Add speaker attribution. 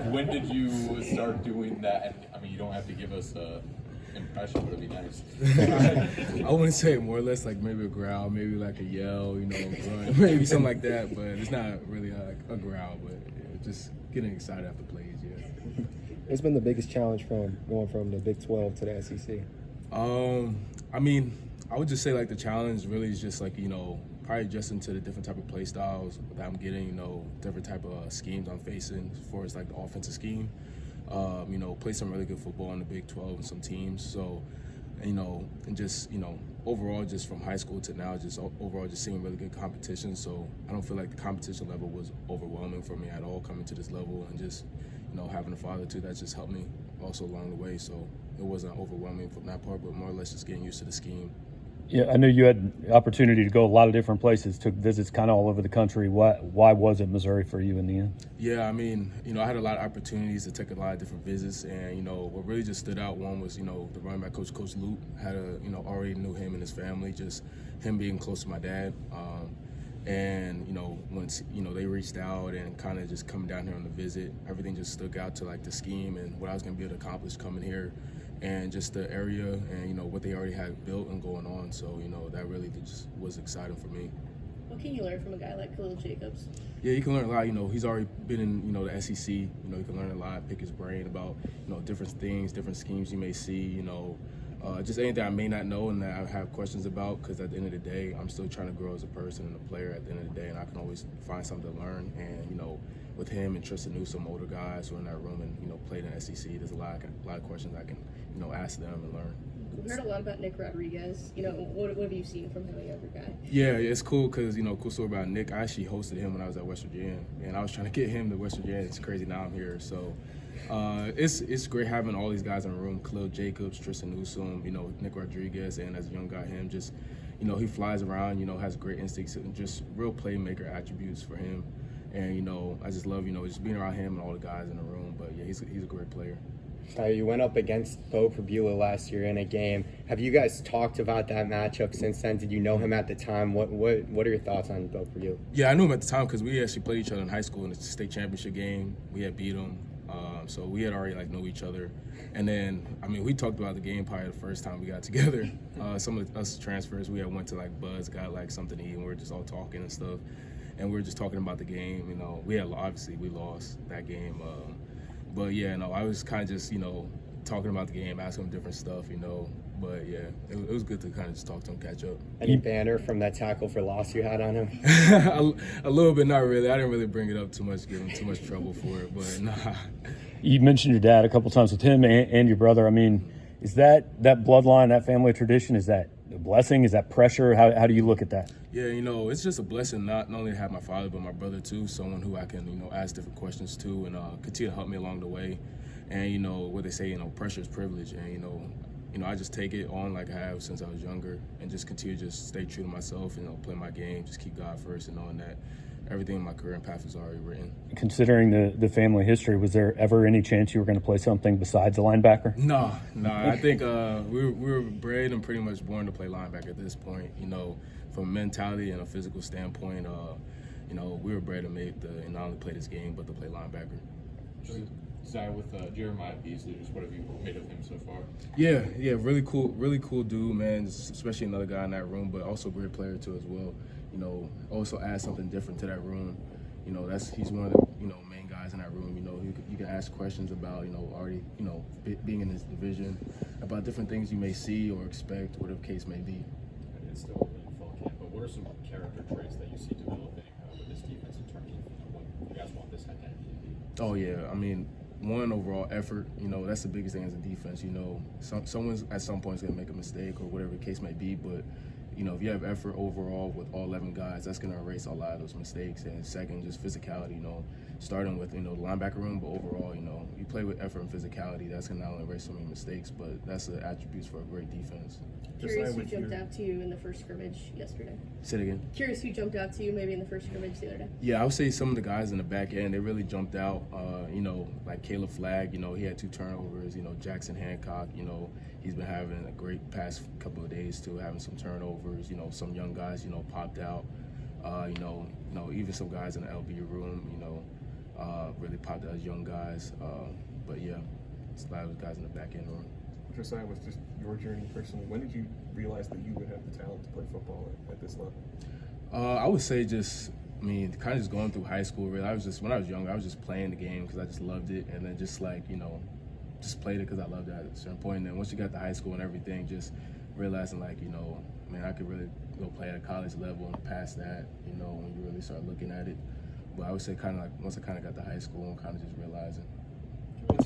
Speaker 1: When did you start doing that? And I mean, you don't have to give us a impression, but it'd be nice.
Speaker 2: I wouldn't say more or less like maybe a growl, maybe like a yell, you know, grunt, maybe something like that. But it's not really a growl, but yeah, just getting excited after plays. Yeah.
Speaker 3: What's been the biggest challenge from going from the Big 12 to the SEC?
Speaker 2: I mean, I would just say like the challenge really is just like, you know, probably adjusting to the different type of play styles that I'm getting, you know, different type of schemes I'm facing as far as like the offensive scheme. You know, play some really good football in the Big 12 and some teams. So, you know, and just, you know, overall just from high school to now, just overall just seeing really good competition. So I don't feel like the competition level was overwhelming for me at all coming to this level, and just, you know, having a father too, that just helped me also along the way. So it wasn't overwhelming from that part, but more or less just getting used to the scheme.
Speaker 4: Yeah, I know you had the opportunity to go a lot of different places, took visits kind of all over the country. Why was it Missouri for you in the end?
Speaker 2: Yeah, I mean, you know, I had a lot of opportunities to take a lot of different visits, and, you know, what really just stood out, one was, you know, the running back coach, Coach Luke, you know, already knew him and his family, just him being close to my dad. And, you know, once, you know, they reached out and kind of just coming down here on the visit, everything just stuck out to, like, the scheme and what I was going to be able to accomplish coming here, and just the area and, you know, what they already had built and going on. So, you know, that really just was exciting for me.
Speaker 5: What can you learn from a guy like Khalil Jacobs?
Speaker 2: Yeah, you can learn a lot. You know, he's already been in, you know, the SEC. You know, you can learn a lot, pick his brain about, you know, different things, different schemes you may see, you know, just anything I may not know and that I have questions about, because at the end of the day, I'm still trying to grow as a person and a player at the end of the day, and I can always find something to learn. And, you know, with him and Tristan Newsome, older guys who are in that room and, you know, played in the SEC, there's a lot of questions I can, you know, ask them and learn.
Speaker 5: We've heard a lot about Nick Rodriguez. You know, what have you seen from him, a younger guy?
Speaker 2: Yeah, it's cool because, you know, cool story about Nick. I actually hosted him when I was at West Virginia, and I was trying to get him to West Virginia. It's crazy now I'm here. So it's great having all these guys in the room, Khalil Jacobs, Tristan Newsome, you know, Nick Rodriguez, and as a young guy, him just, you know, he flies around, you know, has great instincts and just real playmaker attributes for him. And, you know, I just love, you know, just being around him and all the guys in the room. But, yeah, he's a great player.
Speaker 3: You went up against Bo Pribula last year in a game. Have you guys talked about that matchup since then? Did you know him at the time? What are your thoughts on Bo Pribula?
Speaker 2: Yeah, I knew him at the time because we actually played each other in high school in the state championship game. We had beat him. So we had already, like, know each other. And then, I mean, we talked about the game probably the first time we got together. Some of us transfers, we had went to, like, Buzz, got, like, something to eat, and we were just all talking and stuff. And we were just talking about the game. You know, we lost that game. But, yeah, no, I was kind of just, you know, talking about the game, asking him different stuff, you know. But, yeah, it was good to kind of just talk to him, catch up.
Speaker 3: Any banner from that tackle for loss you had on him?
Speaker 2: A little bit, not really. I didn't really bring it up too much, give him too much trouble for it, but nah.
Speaker 4: You mentioned your dad a couple times with him and your brother. I mean, is that bloodline, that family tradition, is that a blessing? Is that pressure? How do you look at that?
Speaker 2: Yeah, you know, it's just a blessing not only to have my father, but my brother too, someone who I can, you know, ask different questions to and continue to help me along the way. And, you know, what they say, you know, pressure is privilege. And, you know, I just take it on like I have since I was younger and just continue to just stay true to myself, you know, play my game, just keep God first and knowing that everything in my career and path is already written.
Speaker 4: Considering the family history, was there ever any chance you were going to play something besides a linebacker?
Speaker 2: No. I think we were bred and pretty much born to play linebacker at this point. You know, from a mentality and a physical standpoint, you know, we were bred to not only play this game, but to play linebacker.
Speaker 1: Josiah, with Jeremiah Beasley, just what have you made of him so far?
Speaker 2: Yeah, really cool dude, man. Especially another guy in that room, but also a great player too as well. You know, also add something different to that room. You know, he's one of the, you know, main guys in that room. You know, you can ask questions about, you know, already, you know, being in this division, about different things you may see or expect, whatever the case may be.
Speaker 1: It's still in fall camp, but what are some character traits that you see developing with this defense in terms of, you know, what you guys want this identity to be?
Speaker 2: Oh yeah, I mean, one, overall effort. You know, that's the biggest thing as a defense. You know, someone's at some point is going to make a mistake or whatever the case may be, but you know, if you have effort overall with all 11 guys, that's going to erase a lot of those mistakes. And second, just physicality, you know, starting with, you know, the linebacker room, but overall, you know, you play with effort and physicality, that's going to not only erase so many mistakes, but that's the attributes for a great defense.
Speaker 5: Curious who jumped out to you in the first scrimmage yesterday.
Speaker 2: Say it again.
Speaker 5: Curious who jumped out to you maybe in the first scrimmage the other day.
Speaker 2: Yeah, I would say some of the guys in the back end, they really jumped out. You know, like Caleb Flagg, you know, he had 2 turnovers. You know, Jackson Hancock, you know, he's been having a great past couple of days too, having some turnovers. You know, some young guys, you know, popped out. You know, even some guys in the LB room, you know. really popped as young guys. But yeah, it's a lot of guys in the back end.
Speaker 6: Josiah, was just your journey personally. When did you realize that you would have the talent to play football at this level?
Speaker 2: I would say kind of just going through high school. Really, when I was younger, I was just playing the game because I just loved it, and then just just played it because I loved it at a certain point. And then once you got to high school and everything, just realizing I could really go play at a college level and past that. When you really start looking at it. But I would say once I kind of got to high school and kind of just realizing